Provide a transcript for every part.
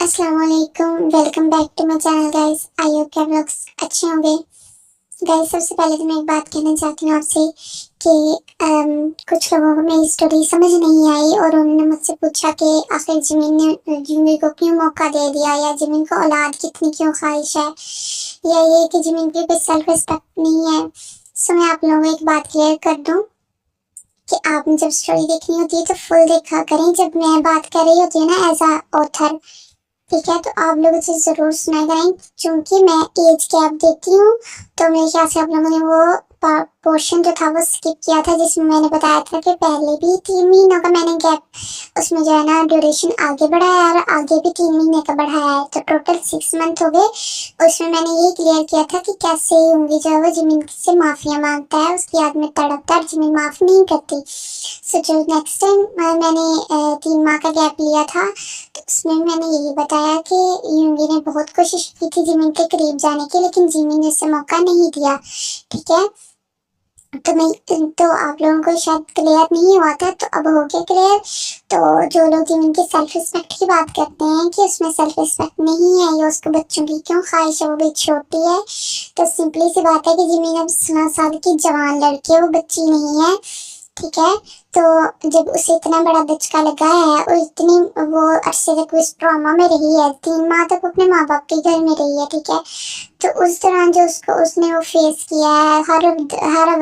अस्सलाम वालेकुम, welcome back to my channel guys. I hope कि व्लॉग्स अच्छे होंगे। गाइस सबसे पहले तो मैं एक बात कहना चाहती हूँ आपसे कि कुछ लोगों को मेरी स्टोरी समझ नहीं आई और उन्होंने मुझसे पूछा कि आखिर ज़मीन ने ज़िंदगी को क्यों मौका दे दिया, या ज़मीन को औलाद कितनी क्यों ख्वाहिश है, या ये कि ज़मीन की कोई सेल्फ रिस्पेक्ट नहीं है। सो मैं आप लोगों को एक बात क्लियर कर दूँ कि आपने जब स्टोरी देखनी होती है तो फुल देखा करें। जब मैं बात कर रही होती हूँ ना एज अ ऑथर, ठीक है, तो आप लोग इसे ज़रूर सुना करें, क्योंकि मैं एज गैप देती हूँ। तो मेरे ख्याल से आप लोगों ने वो पोर्शन जो था वो स्किप किया था, जिसमें मैंने बताया था कि पहले भी 3 महीनों का मैंने गैप उसमें जो है ना ड्यूरेशन आगे बढ़ाया और आगे भी 3 महीने का बढ़ाया है, तो टोटल 6 मंथ हो गए। उसमें मैंने ये क्लियर किया था कि कैसे होंगी जो है वो ज़मीन से माफ़िया मांगता है, उसकी याद में तड़पता है, ज़मीन माफ़ नहीं करती। सो जो नेक्स्ट टाइम मैंने 3 माह का गैप लिया था, तो उसमें मैंने यही बताया कि यूंगी ने बहुत कोशिश की थी ज़मीन के करीब जाने की, लेकिन ज़मीन ने उसे मौका नहीं दिया। ठीक है, तो आप लोगों को शायद क्लियर नहीं हुआ था, तो अब हो गया क्लियर। तो जो लोग ज़मीन की सेल्फ रिस्पेक्ट की बात करते हैं कि उसमें सेल्फ रिस्पेक्ट नहीं है या उसको बच्चों की क्यों ख्वाहिश है, वो भी छोटी है, तो सिंपली सी बात है कि ज़मीन अब 16 साल की जवान लड़की है, वो बच्ची नहीं है। ठीक है, तो जब उसे इतना बड़ा धचका लगा है और इतनी वो अरसे तक उस ट्रॉमा में रही है, 3 माह तक अपने माँ बाप के घर में रही है। ठीक है, तो उस दौरान जो उसने वो फेस किया है, हर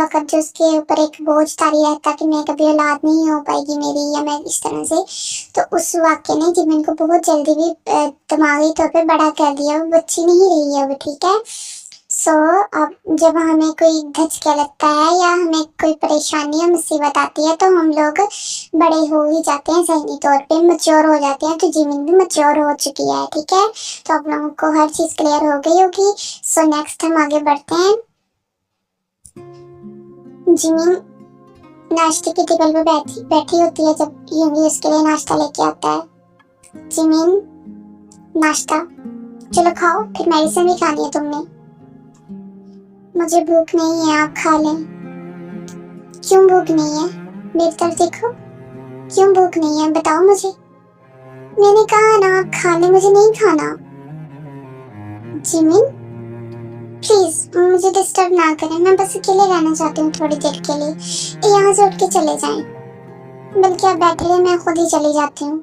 वक्त जो उसके ऊपर एक बोझ तारी रहता कि मैं कभी औलाद नहीं हो पाएगी मेरी, या मैं इस तरह से, तो उस वाक्य ने जिमिन को बहुत जल्दी भी दिमागी तौर पे बड़ा कर दिया। वो बच्ची नहीं रही है वो। ठीक है, सो अब जब हमें कोई धचका लगता है या हमें कोई परेशानी या मुसीबत आती है, तो हम लोग बड़े हो ही जाते हैं, ज़हनी तौर पे मैच्योर हो जाते हैं। तो जिमिन भी मैच्योर हो चुकी है। ठीक है, तो आप लोगों को हर चीज़ क्लियर हो गई होगी। सो नेक्स्ट हम आगे बढ़ते हैं। जिमिन नाश्ते की टेबल पे बैठी होती है जब यूंगी उसके लिए नाश्ता लेके आता है। जिमिन, नाश्ता, चलो खाओ, फिर मेडिसिन भी खानी है तुमने। मुझे भूख नहीं है, आप खा लें। क्यों भूख नहीं है? मेरी तरफ देखो, क्यों भूख नहीं है बताओ मुझे। मैंने कहा ना आप खा लें, मुझे नहीं खाना। जिमिन प्लीज मुझे डिस्टर्ब ना करें, मैं बस अकेले रहना चाहती हूँ थोड़ी देर के लिए। यहाँ से उठ के चले जाएं, बल्कि आप बैठे रहे, मैं खुद ही चली जाती हूँ।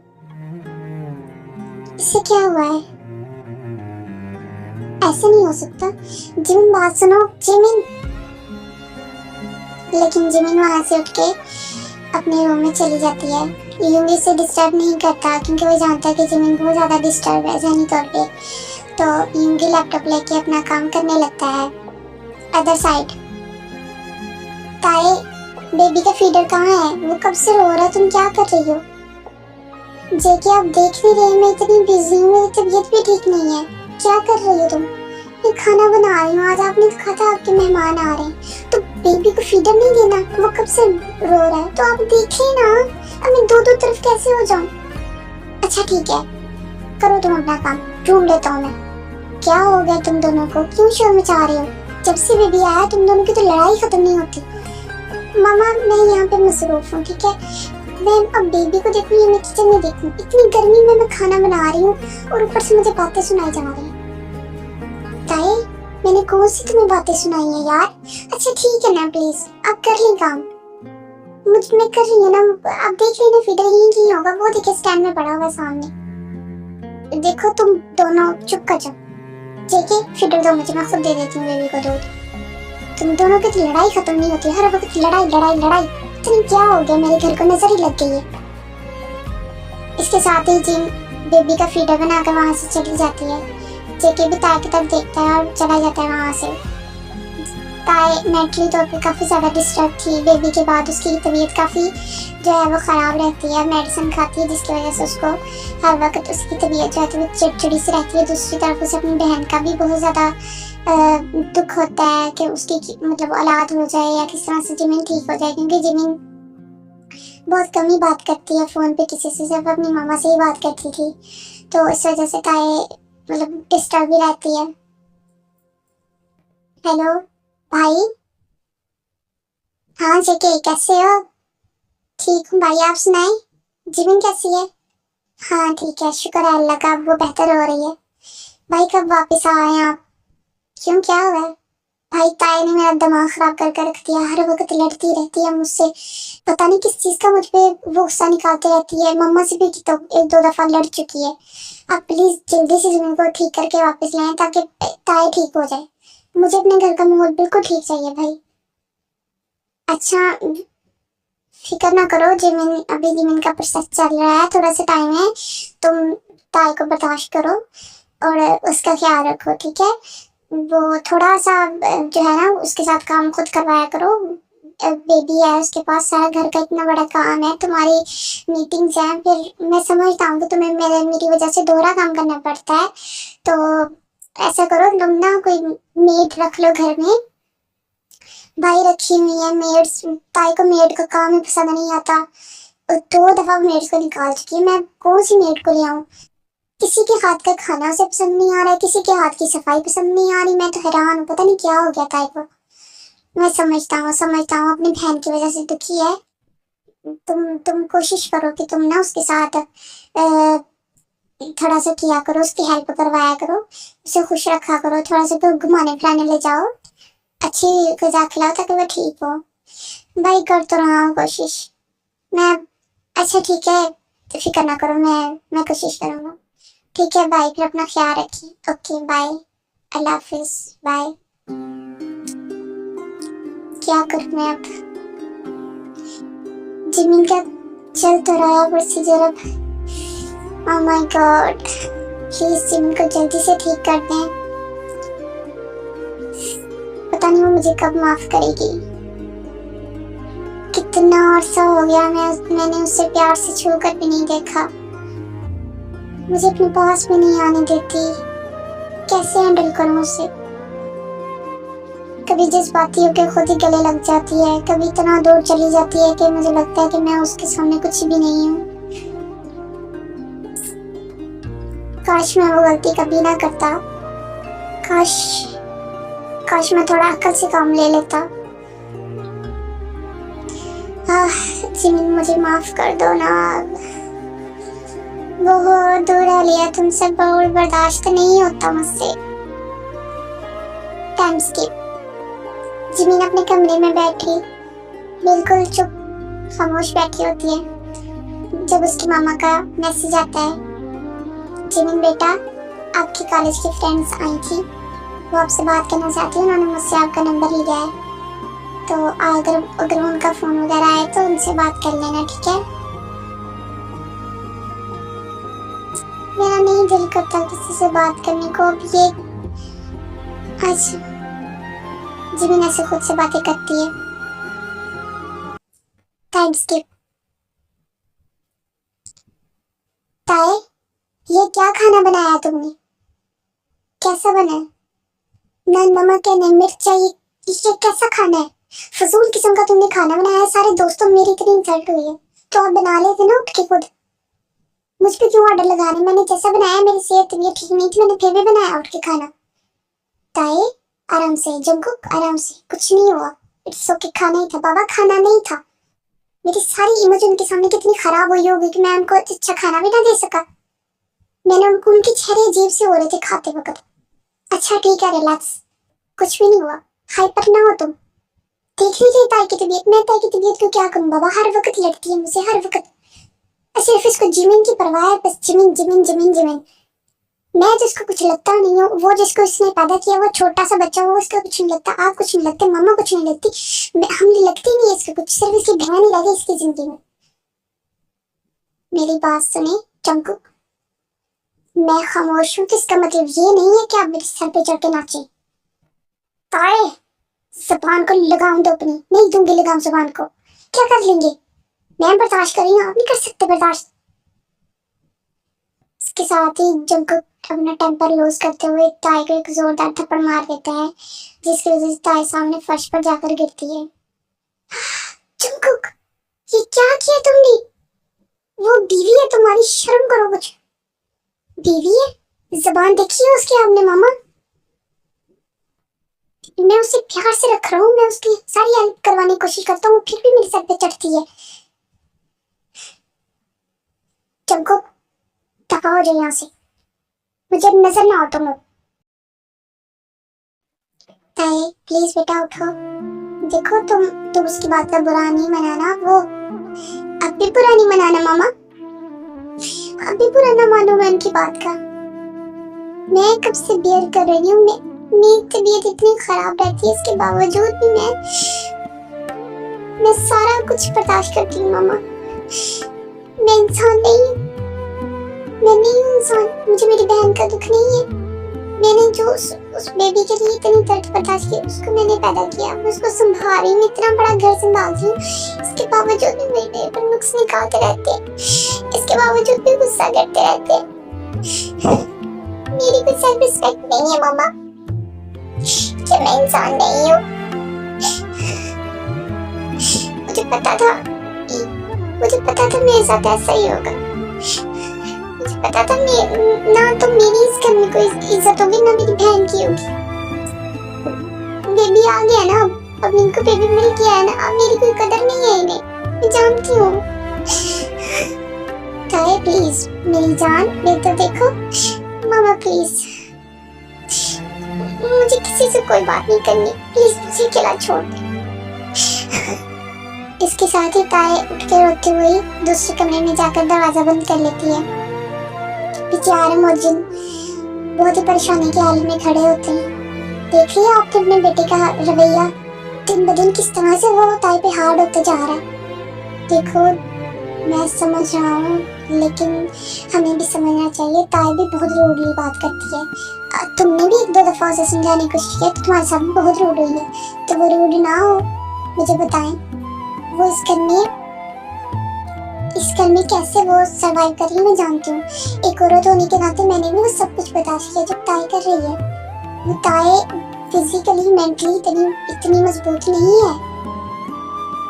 इससे क्या हुआ है? ऐसे नहीं हो सकता। जिमिन बात सुनो, जिमिन। लेकिन जिमिन वहां से उठ के अपने रूम में चली जाती है। यूंगी से डिस्टर्ब नहीं करता, क्योंकि वो जानता है कि जिमिन बहुत ज़्यादा डिस्टर्ब है ज़हनी तौर पे। तो यूंगी लैपटॉप लेके अपना काम करने लगता है। अदर साइड, ताए, बेबी का फीडर कहाँ है? वो कब से रो रहा है, तुम क्या कर रही हो? जेके आप देख नहीं रहे, मैं इतनी बिजी हूँ, मेरी तबीयत भी ठीक नहीं है। क्या कर रही हो तुम? मैं खाना बना रही हूँ, आज आपने कहा था आपके मेहमान आ रहे हैं, तो बेबी को फीडर नहीं देना? वो कब से रो रहा है, तो आप देखिए ना। अब मैं दो तरफ कैसे हो जाऊँ? अच्छा ठीक है, करो तुम अपना काम, ढूंढ लेता हूँ मैं। क्या हो गया तुम दोनों को, क्यों शोर मचा रहे हो? जब से बेबी आया तुम दोनों की तो लड़ाई खत्म नहीं होती। मामा मैं यहाँ पे मसरूफ हूँ। ठीक है, मैं अब बेबी को देखूँ या मैं किचन में देखूँ? इतनी गर्मी में मैं खाना बना रही हूँ और ऊपर से मुझे बातें सुनाई जा रही हैं। ताए, मैंने कौन सी तुम्हें बातें सुनाई है यार? अच्छा ठीक है ना, प्लीज आप कर लें काम। मैं कर रही हूँ ना, आप देख लेना, फीडर यहीं की होगा, वो देखिए स्टैंड में पड़ा हुआ सामने। देखो तुम दोनों चुप कर जाओ। जेके फीडर दो मुझे, मैं खुद दे देती हूँ बेबी को दूध। तुम दोनों की लड़ाई खत्म नहीं होती, हर वक्त लड़ाई लड़ाई लड़ाई। इतनी क्या हो गया, मेरे घर को नजर ही लग गई है। इसके साथ ही जिन बेबी का फीडर बनाकर वहां से चली जाती है। जेके भी ताए की तरफ देखता है और चला जाता है वहां से। ताए मेंटली तौर पे काफी ज्यादा डिस्टर्ब थी। बेबी के बाद उसकी तबीयत काफी जो है वो खराब रहती है, मेडिसिन खाती है, जिसकी वजह से उसको हर वक्त उसकी तबीयत जो है तो चिड़चिड़ी सी रहती है। दूसरी तरफ उसे अपनी बहन का भी बहुत ज्यादा दुख होता है कि उसकी मतलब औलाद हो जाए या किस तरह से जिमिन ठीक हो जाए, क्योंकि जिमिन बहुत कम ही बात करती है फोन पे किसी से, सिर्फ अपनी मामा से ही बात करती थी, तो इस वजह से ताए मतलब डिस्टर्ब भी रहती है। हेलो भाई। हाँ जेके कैसे हो? ठीक हूँ भाई, आप सुनाए? जिमिन कैसी है? हाँ ठीक है, शुक्र है अल्लाह का, अब वो बेहतर हो रही है। भाई कब वापस आए आप? क्यों, क्या हुआ है? भाई ताई ने मेरा दिमाग खराब करके रख दिया, हर वक्त लड़ती रहती है मुझसे, पता नहीं किस चीज का मुझ पे वो गुस्सा निकालती रहती है। मम्मा से भी तो एक दो दफा लड़ चुकी है। आप प्लीज जल्दी से जमीन को ठीक करके वापस लाएं ताकि ताई ठीक हो जाए। मुझे अपने घर का माहौल बिल्कुल ठीक चाहिए भाई। अच्छा, फिक्र ना करो, जमीन अभी जमीन का प्रोसेस चल रहा है, थोड़ा सा टाइम है, तुम ताई को बर्दाश्त करो और उसका ख्याल रखो, ठीक है? वो थोड़ा सा जो है ना, उसके साथ काम खुद करवाया करो। बेबी है, उसके पास सारा घर का इतना बड़ा काम है, तुम्हारी मीटिंग्स हैं, फिर मैं समझता हूँ कि तुम्हें मेरी वजह से दोहरा काम करना पड़ता है। तो ऐसा करो, तुम ना कोई मेड रख लो घर में। भाई रखी हुई है मेड्स, ताई को मेड का काम ही पसंद नहीं आता, दो दफा मेड्स को निकाल चुकी है। मैं कौन सी मेड को ले आऊं? किसी के हाथ का खाना उसे पसंद नहीं आ रहा है, किसी के हाथ की सफाई पसंद नहीं आ रही। मैं तो हैरान हूँ, पता नहीं क्या हो गया ताई को। मैं समझता हूँ अपनी बहन की वजह से दुखी है। तुम कोशिश करो कि तुम ना उसके साथ थोड़ा सा किया करो, उसकी हेल्प करवाया करो, उसे खुश रखा करो, थोड़ा सा तो घुमाने फिराने ले जाओ, अच्छी गजा खिलाओ ताकि वो ठीक हो। भाई कर तो रहा हूँ कोशिश मैं। अच्छा ठीक है, तो फिक्र ना करो, मैं कोशिश करूंगा। ठीक है बाय, फिर अपना ख्याल रखिए। ओके बाय, अल्लाह हाफिज, बाय। क्या करूँ मैं अब? जमीन का चल तो रहा है प्रोसीजर अब। ओह माय गॉड, प्लीज जमीन को जल्दी से ठीक कर दें। पता नहीं वो मुझे कब माफ करेगी। कितना अरसा हो गया मैंने उसे प्यार से छू कर भी नहीं देखा। मुझे अपने पास भी नहीं आने देती। कैसे हैंडल करूं उसे? कभी जज्बाती होकर खुद ही गले लग जाती है, कभी इतना दूर चली जाती है कि मुझे लगता है कि मैं उसके सामने कुछ भी नहीं हूँ। काश मैं वो गलती कभी ना करता। काश काश मैं थोड़ा अक्ल से काम ले लेता। जिमिन मुझे माफ कर दो ना। बहुत दूर रह लिया तुमसे, बहुत बर्दाश्त नहीं होता मुझसे। Time skip. जिमिन अपने कमरे में बैठी बिल्कुल चुप खामोश बैठी होती है जब उसकी मामा का मैसेज आता है। जिमिन बेटा, आपकी कॉलेज की फ्रेंड्स आई थी, वो आपसे बात करना चाहती है, उन्होंने मुझसे आपका नंबर लिया है, तो अगर उनका फोन वगैरह आए तो उनसे बात कर लेना, ठीक है? मेरा नहीं दिल करता किसी से बात करने को अब। ये आज जिमिन ऐसे खुद से बातें करती है। Time skip. ताए, ये क्या खाना बनाया तुमने? कैसा बना है? ना नमक है ना मिर्च है, ये कैसा खाना है? फजूल किस्म का तुमने खाना बनाया है, सारे दोस्तों मेरी इतनी इंसल्ट हुई है, तो आप बना लेते ना उठ के खुद। मुझ पे क्यों ऑर्डर लगा रहे? मैंने जैसा बनाया, मेरी सेहत तबीयत ठीक नहीं थी, मैंने फिर भी बनाया उठ के खाना। ताए आराम से, जंकुक आराम से, कुछ नहीं हुआ। इट्स ओके, खाना ही था बाबा, खाना नहीं था। मेरी सारी इमेज उनके सामने कितनी खराब हुई होगी कि मैं उनको अच्छा खाना भी ना दे सका। मैंने उनके चेहरे अजीब से हो रहे थे खाते वक्त। अच्छा ठीक है, रिलैक्स, कुछ भी नहीं हुआ, हाइपर ना हो तुम। देख लीजिए ताई की तबीयत, मैं ताई की तबीयत को क्या करूं बाबा, हर वक्त लड़ती है मुझे, हर वक्त। सिर्फ इसको जिमिन की परवाह है, बस जिमिन जिमिन जिमिन जिमिन। मैं जिसको कुछ लगता नहीं हूँ, वो जिसको इसने पैदा किया, वो छोटा सा बच्चा, वो उसको कुछ नहीं लगता, आप कुछ नहीं लगते, मम्मा कुछ नहीं लगती, हम लगती नहीं है इसको कुछ, सिर्फ इसकी बहन ही लगे इसकी जिंदगी में। मेरी बात सुने जंकुक, मैं खामोश हूँ तो इसका मतलब ये नहीं है कि आप मेरे सर पे चढ़ के नाचे। ताए, जुबान को लगाम दो अपनी, नहीं दूंगी लगाम जुबान को। क्या कर लेंगे? मैं बर्दाश्त कर रही हूँ, आप नहीं कर सकते बर्दाश्त। इसके साथ ही जंकुक अपना टेम्पर लूज करते हुए ताई को एक जोरदार थप्पड़ मार देता है, जिसकी वजह से ताई सामने फर्श पर जाकर गिरती है। जंकुक, ये क्या किया तुमने? वो बीवी है तुम्हारी, शर्म करो कुछ। बीवी है? जुबान देखी है उसकी आपने मामा? मैं उसे प्यार से रख रहा हूँ, मैं उसकी सारी हेल्प करवाने की कोशिश करता हूँ, फिर भी मेरे सर पे चढ़ती है। जंकुक, दफा हो जाए यहाँ से, मुझे नजर ना हो तुम। ताए प्लीज बेटा उठो। देखो तुम उसकी बात का बुरा नहीं मनाना, वो अब भी बुरा नहीं मनाना मामा, अब भी बुरा ना मानो मैं उनकी बात का। मैं कब से बियर कर रही हूँ, मेरी तबीयत इतनी खराब रहती है, इसके बावजूद भी मैं सारा कुछ बर्दाश्त करती हूँ मामा। मैं इंसान नहीं हूँ, मैं नहीं हूँ इंसान, मुझे मेरी बहन का दुख नहीं है। मैंने जो उस बेबी के लिए इतनी दर्द बर्दाश्त की, उसको मैंने पैदा किया, उसको संभाल रही हूँ, इतना बड़ा घर संभाल रही हूँ, इसके बावजूद भी मेरे बेबी पर नुक्स निकालते रहते हैं, इसके बावजूद भी गुस्सा करते रहते हैं। मेरी कोई सेल्फ रिस्पेक्ट नहीं है मामा, कि मैं इंसान नहीं हूँ। मुझे पता था मेरे साथ ऐसा ही होगा, मुझे पता था ना तो मेरी इस घर में कोई इज्जत होगी ना मेरी बहन की होगी। बेबी आ गया ना, अब इनको बेबी मिल गया है ना, अब मेरी कोई कदर नहीं है इन्हें, मैं जानती हूँ। ताए प्लीज मेरी जान, मेरे तो देखो मामा प्लीज, मुझे किसी से कोई बात नहीं करनी, प्लीज मुझे अकेला छोड़ दे। इसके साथ ही ताए उठ के रोते हुए दूसरे कमरे में जाकर दरवाजा बंद कर लेती है। पीछे आरम और जिन बहुत ही परेशानी के हाल में खड़े होते हैं। देखिए आपके अपने बेटे का रवैया दिन ब दिन किस तरह से वो ताए पे हार्ड होते जा रहा है। देखो मैं समझ रहा हूँ, लेकिन हमें भी समझना चाहिए, ताए भी बहुत रूडली बात करती है। तुमने भी एक दो दफा उसे समझाने की कोशिश की तो तुम्हारे साथ भी बहुत रूड हुई है, तो वो रूड ना हो। मुझे बताएं वो इस घर में कैसे वो सरवाइव कर रही है। मैं जानती हूँ, एक औरत होने के नाते मैंने भी वो सब कुछ बर्दाश्त किया जो ताए कर रही है। वो ताए फिजिकली मेंटली इतनी मजबूत नहीं है,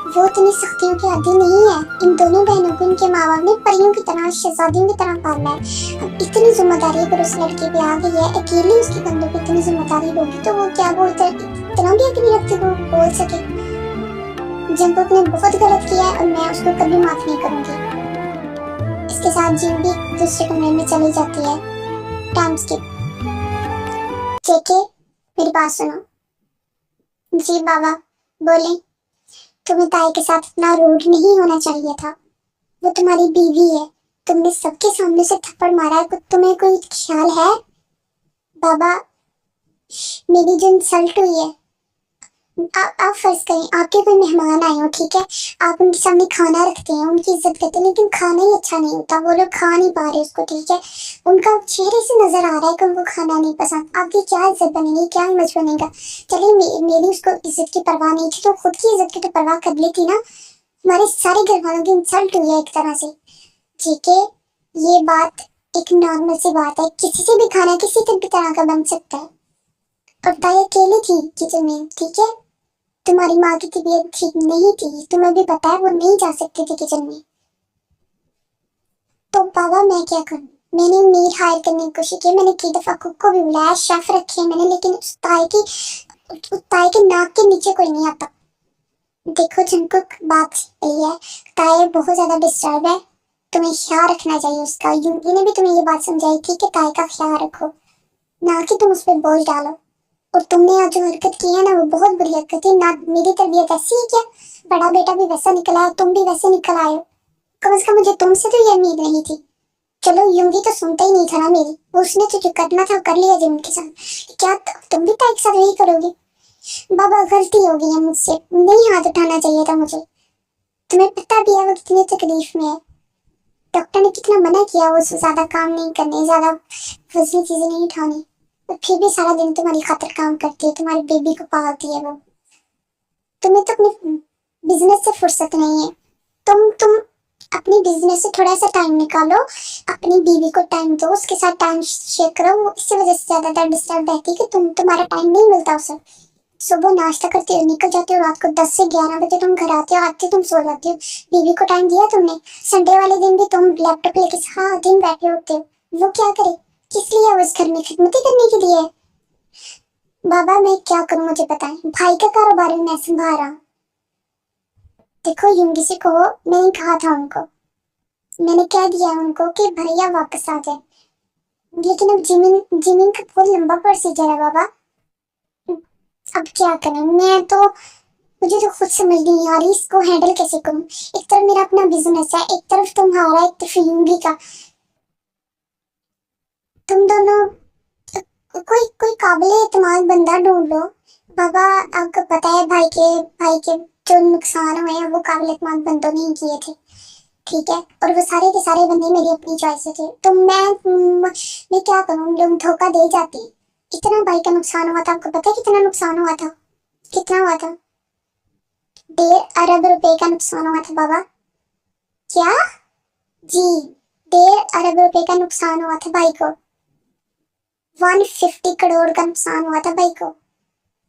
वो इतनी सख्तियों की आदी नहीं है। इन दोनों बहनों को इनके माँ बाप ने परियों की तरह, शहजादियों की तरह पाला है। अब इतनी जिम्मेदारी अगर उस लड़के पे आ गई है, अकेली उसके कंधों पे इतनी जिम्मेदारी होगी, तो वो क्या वो इतना भी अकेली रखते को बोल सके। जंगकुक ने बहुत गलत किया है और मैं उसको कभी माफ नहीं करूंगी। इसके साथ जिन भी दूसरे कमरे में चली जाती है। Time skip. जेके मेरी बात सुनो। जी बाबा बोले। तुम्हें ताई के साथ इतना रूड नहीं होना चाहिए था, वो तुम्हारी बीवी है, तुमने सबके सामने से थप्पड़ मारा है, तुम्हें कोई ख्याल है? बाबा मेरी जो इंसल्ट हुई है, आप फर्ज करें आपके कोई मेहमान आए हो, ठीक है, आप उनके सामने खाना रखते हैं, उनकी इज्जत करते हैं, लेकिन खाना ही अच्छा नहीं होता, वो लोग खा नहीं पा रहे उसको, ठीक है, उनका चेहरे से नजर आ रहा है कि उनको खाना नहीं पसंद, आपकी क्या इज्जत बनेगी, क्या इमेज बनेगा? चलिए मेरी उसको इज्जत की परवाह नहीं थी, तो खुद की इज्जत की तो परवाह कर ली थी ना। हमारे सारे घर वालों की इंसल्ट हुई है एक तरह से, ठीक है, ये बात एक नॉर्मल सी बात है, किसी से भी खाना किसी भी तरह का बन सकता है। और ताई अकेली थी किचन में, ठीक है, तुम्हारी माँ की तबीयत ठीक नहीं थी, तुम्हें भी पता है, वो नहीं जा सकती थी किचन में। तो बाबा मैं क्या करूं? मैंने मीट हायर करने की कोशिश की, मैंने कई दफा कुक को भी बुलाया, शेफ रखे मैंने, लेकिन उस ताई के नाक के नीचे कोई नहीं आता। देखो जंगकुक बात सही है, ताई बहुत ज्यादा डिस्टर्ब है, तुम्हें ख्याल रखना चाहिए उसका। यूगी ने भी तुम्हें ये बात समझाई थी कि ताई का ख्याल रखो, ना कि तुम उस पर बोझ डालो। और तुमने आज जो हरकत की है ना, वो बहुत बुरी हरकत है ना। मेरी तरबियत ऐसी है क्या? बड़ा बेटा भी वैसा निकला है, तुम भी वैसे निकल आए हो। कम से कम मुझे तुमसे तो ये उम्मीद नहीं थी। चलो यूंगी तो सुनता ही नहीं था ना मेरी, उसने तो जो करना था कर लिया जिम के साथ। क्या तुम भी ताई के साथ यही करोगे? बाबा गलती हो गई है मुझसे, नहीं हाथ उठाना चाहिए था मुझे। तुम्हें पता भी है वो कितनी तकलीफ में है, डॉक्टर ने कितना मना किया वो ज्यादा काम नहीं करने, ज्यादा वजनी चीजें नहीं उठानी, और फिर भी सारा दिन तुम्हारी खातिर काम करती है, तुम्हारी बेबी को पालती है वो। तुम्हें तो अपने बिजनेस से फुर्सत नहीं है। तुम अपनी बिजनेस से थोड़ा सा टाइम निकालो, अपनी बीवी को टाइम दो, उसके साथ टाइम शेयर करो। वो इसी वजह से ज्यादातर डिस्टर्ब रहती है कि तुम्हारा टाइम नहीं मिलता उसे। सुबह नाश्ता करते हो निकल जाते हो, रात को 10 से 11 बजे तुम घर आते हो, आते तुम सो जाते हो। बीवी को टाइम दिया तुमने? संडे वाले दिन भी तुम लैपटॉप लेके सारा दिन बैठे होते हो। वो क्या करे? किस लिए है उस घर में? खिदमती करने के लिए। बाबा मैं क्या करूं मुझे बताएं, भाई का कारोबार मैं संभाल रहा। देखो यूंगी से कहो, मैंने कहा था उनको मैंने कह दिया है उनको कि भैया वापस आ जाए, लेकिन अब जिमिन जिमिन का बहुत लंबा प्रोसीजर है बाबा। अब क्या करें, मुझे तो खुद समझ नहीं आ रही इसको हैंडल कैसे करूं। एक तरफ मेरा अपना बिजनेस है, एक तरफ तुम्हारा, एक तरफ यूंगी का। तुम दोनों कोई कोई काबिल एतमाद बंदा ढूंढ लो बाबा। आपको पता है भाई के जो नुकसान हुए हैं वो काबिल एतमाद बंदों ने ही किए थे, ठीक है। और वो सारे के सारे बंदे मेरी अपनी चॉइस से थे, तो मैं क्या करूं, लोग धोखा दे जाते। इतना भाई का नुकसान हुआ था, आपको पता है कितना नुकसान हुआ था? कितना हुआ था? 1.5 अरब रुपए का नुकसान हुआ था बाबा। क्या? जी, 1.5 अरब रुपए का नुकसान हुआ था भाई को। 150 करोड़ का नुकसान हुआ था भाई को।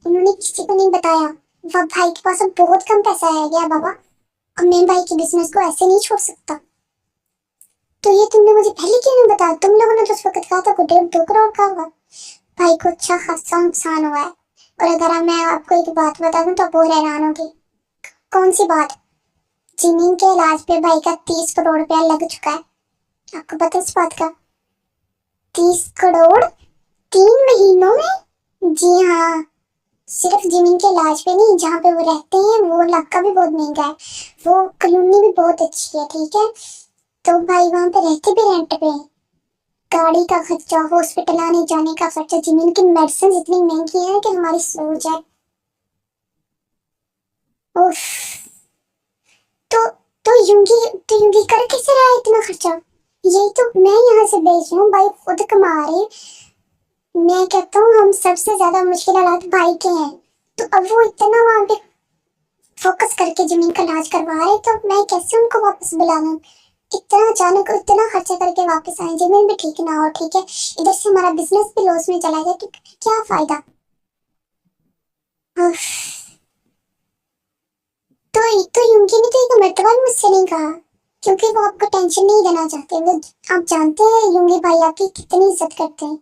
उन्होंने किसी को नहीं बताया। वह भाई के पास अब बहुत कम पैसा है गया बाबा। अब मैं भाई के बिजनेस को ऐसे नहीं छोड़ सकता। तो ये तुमने मुझे पहले क्यों नहीं बताया? तुम लोगों ने तो उस वक्त कहा था 1.5-2 करोड़ का होगा। भाई को अच्छा खासा नुकसान हुआ है। और अगर मैं आपको एक बात बता दूं तो आप और हैरान होगी। कौन सी बात? जिमीन के इलाज पे भाई का 30 करोड़ रुपया लग चुका है। आपको पता है इस बात का? 30 करोड़ 3 महीनों में? जी हाँ। सिर्फ जमीन के इलाज पे नहीं, जहाँ पे वो रहते हैं वो इलाका भी बहुत महंगा है। वो कॉलोनी भी बहुत अच्छी है, ठीक है। तो भाई वहां पे रहते भी रेंट पे हैं। गाड़ी का खर्चा, हॉस्पिटल आने जाने का खर्चा, जमीन की मेडिसिन इतनी महंगी है कि हमारी सोच है। उफ। तो यूंगी कर कैसे रहा है इतना खर्चा? यही तो मैं यहाँ से बेच रहा हूँ, भाई खुद कमा रहे। मैं कहता हूँ हम सबसे ज्यादा मुश्किल हालात भाई के हैं। तो अब वो इतना वहां पे फोकस करके जमीन का इलाज करवा रहे, तो मैं कैसे उनको वापस बुला लूं? इतना अचानक इतना खर्चा करके वापस आए, जमीन भी ठीक ना हो, ठीक है। इधर से हमारा बिजनेस भी लॉस में चला जाए तो क्या फायदा? उफ। तो यूंकी ने तो एक मर्तबा भी मुझसे नहीं कहा, क्योंकि वो आपको टेंशन नहीं देना चाहते। वो आप जानते हैं यूंगी भाई आपकी कितनी इज्जत करते हैं,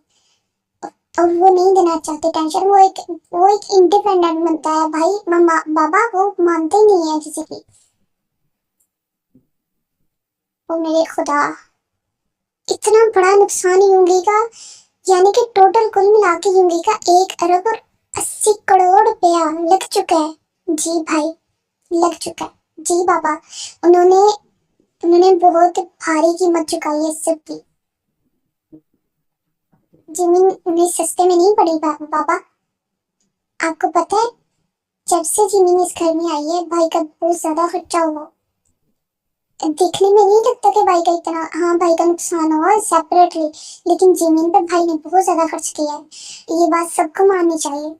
और वो नहीं देना चाहते टेंशन। वो एक इंडिपेंडेंट बनता है भाई। मामा बाबा वो मानते ही नहीं है किसी की। ओ मेरे खुदा, इतना बड़ा नुकसान यूंगी का, यानी कि टोटल कुल मिला के यूंगी का 1 अरब और 80 करोड़ रुपया लग चुका है। जी भाई, लग चुका है जी बाबा। उन्होंने उन्होंने बहुत भारी कीमत चुकाई है इस सब की। जमीन उन्हें सस्ते में नहीं पड़ी बाबा। आपको पता है, जब से जमीन इस घर में आई है भाई का बहुत ज्यादा खर्चा हुआ। दिखने में नहीं लगता कि भाई का इतना, हाँ भाई का नुकसान हुआ सेपरेटली, लेकिन जमीन पे भाई ने बहुत ज्यादा खर्च किया है। ये बात सबको माननी चाहिए।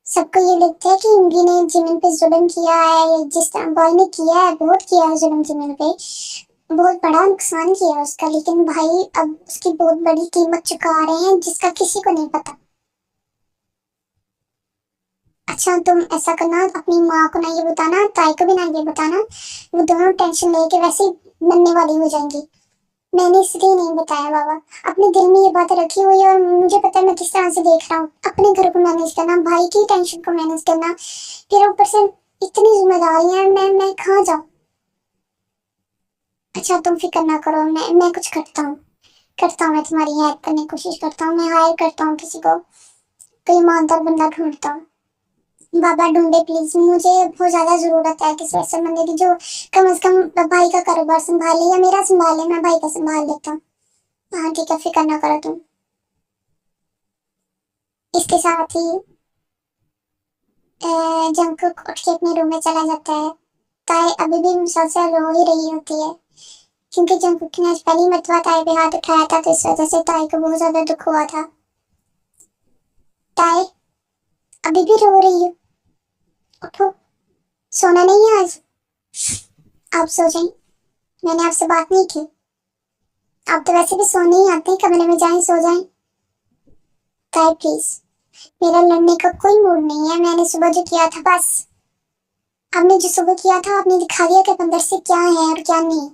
सबको ये लगता है कि इंगी ने जमीन पे जुल्म किया है, जिस तरह बॉय ने किया है, बहुत किया है जुल्म जमीन पे, बहुत बड़ा नुकसान किया है उसका। लेकिन भाई अब उसकी बहुत बड़ी कीमत चुका रहे हैं, जिसका किसी को नहीं पता। अच्छा तुम ऐसा करना, अपनी माँ को ना ये बताना, ताई को भी ना ये बताना। वो दोनों टेंशन लेके वैसे ही मरने वाली हो जाएंगी। मैंने इसलिए नहीं बताया बाबा। अपने दिल में ये बात रखी हुई है, और मुझे पता है मैं किस तरह से देख रहा हूँ। अपने घर को मैनेज करना, भाई की टेंशन को मैनेज करना, फिर ऊपर से इतनी जिम्मेदारियां, मैं कहाँ जाऊँ? अच्छा तुम फिक्र ना करो, मैं कुछ करता हूँ। मैं तुम्हारी हेल्प करने की कोशिश करता हूँ। मैं हायर करता हूँ किसी को, कोई ईमानदार बंदा ढूंढता हूँ। बाबा ढूंढे प्लीज, मुझे बहुत ज्यादा जरूरत है किसी ऐसे बंदे की जो कम से कम भाई का कारोबार संभाले, या मेरा संभाले, मैं भाई का संभाल लेता हूँ। हाँ ठीक है, फिक्र ना करो तुम। इसके साथ ही जंकुक उठ के अपने रूम में चला जाता है। ताई अभी भी मुसलसल रो ही रही होती है, क्योंकि जंकुक ने आज पहली मर्तबा ताई पे हाथ उठाया था, तो इस वजह से ताई को बहुत ज्यादा दुख हुआ था। ताई अभी भी रो रही हो? उठो, सोना नहीं है आज? आप सो जाएं, मैंने आपसे बात नहीं की। आप तो वैसे भी सोने ही आते हैं, कमरे में जाएं सो जाएं। ताई प्लीज, मेरा लड़ने का कोई मूड नहीं है। मैंने सुबह जो किया था बस, आपने जो सुबह किया था आपने दिखा दिया कि अंदर से क्या है और क्या नहीं।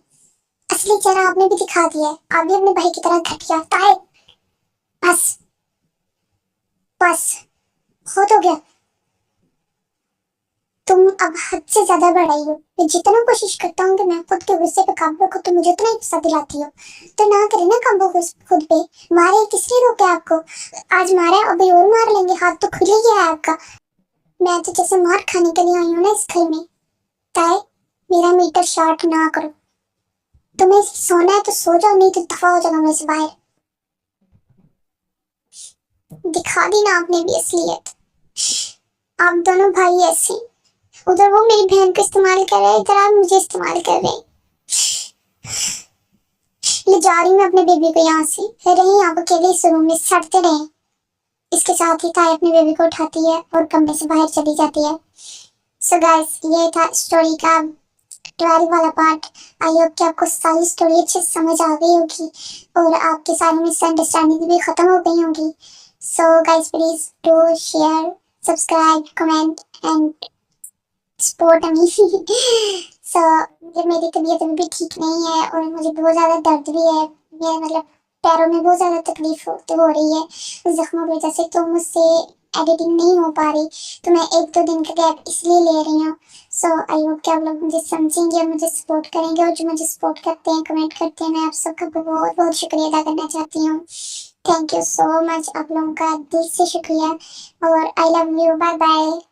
असली चेहरा आपने भी दिखा दिया है। आप भी अपने भाई की तरह घटिया। ताई बस, बस बहुत हो गया। तुम अब हद से ज्यादा बढ़ रही हो। मैं जितना कोशिश करता हूँ कि मैं खुद के गुस्से पे काबू रखूं, तुम मुझे उतना ही गुस्सा दिलाती हो। तो ना करे ना काबू खुद पे। मारे किसने रोके आपको? आज मारा अभी और मार लेंगे, हाथ तो खुल ही गया है आपका। मैं तो जैसे मार खाने के लिए आई हूँ ना इस घर में। ताए मेरा मीटर शॉर्ट ना करो। तुम्हें सोना है तो सो जाओ, नहीं तो दफा हो जाओ मेरे से बाहर। दिखा दी ना आपने भी असलियत। आप दोनों भाई ऐसे, उधर वो मेरी बहन को इस्तेमाल कर रहे हैं, इधर आप मुझे इस्तेमाल कर रहे हैं। ले जा रही हूँ अपने बेबी को यहाँ से, रही आप अकेले इस रूम में सड़ते रहे। इसके साथ ही ताई अपने बेबी को उठाती है और कमरे से बाहर चली जाती है। सो गाइस, ये था स्टोरी का 12 वाला पार्ट। आई होप कि आपको सारी स्टोरी अच्छे से समझ आ गई होगी और आपके सारी मिसअंडरस्टैंडिंग भी खत्म हो गई होंगी। So guys, please do share, subscribe, comment and support me. So जब मेरी तबीयत अभी भी ठीक नहीं है और मुझे बहुत ज़्यादा दर्द भी है, मेरे मतलब पैरों में बहुत ज़्यादा तकलीफ हो रही है जख्मों की वजह से, तो मुझसे एडिटिंग नहीं हो पा रही। तो मैं 1-2 दिन का गैप इसलिए ले रही हूँ। सो आई होप कि आप लोग मुझे समझेंगे और मुझे सपोर्ट करेंगे, और जो मुझे सपोर्ट करते हैं, कमेंट करते हैं, मैं आप सबका बहुत बहुत शुक्रिया अदा करना चाहती हूँ। थैंक यू सो मच, आप लोगों का दिल से शुक्रिया, और I love you, bye bye.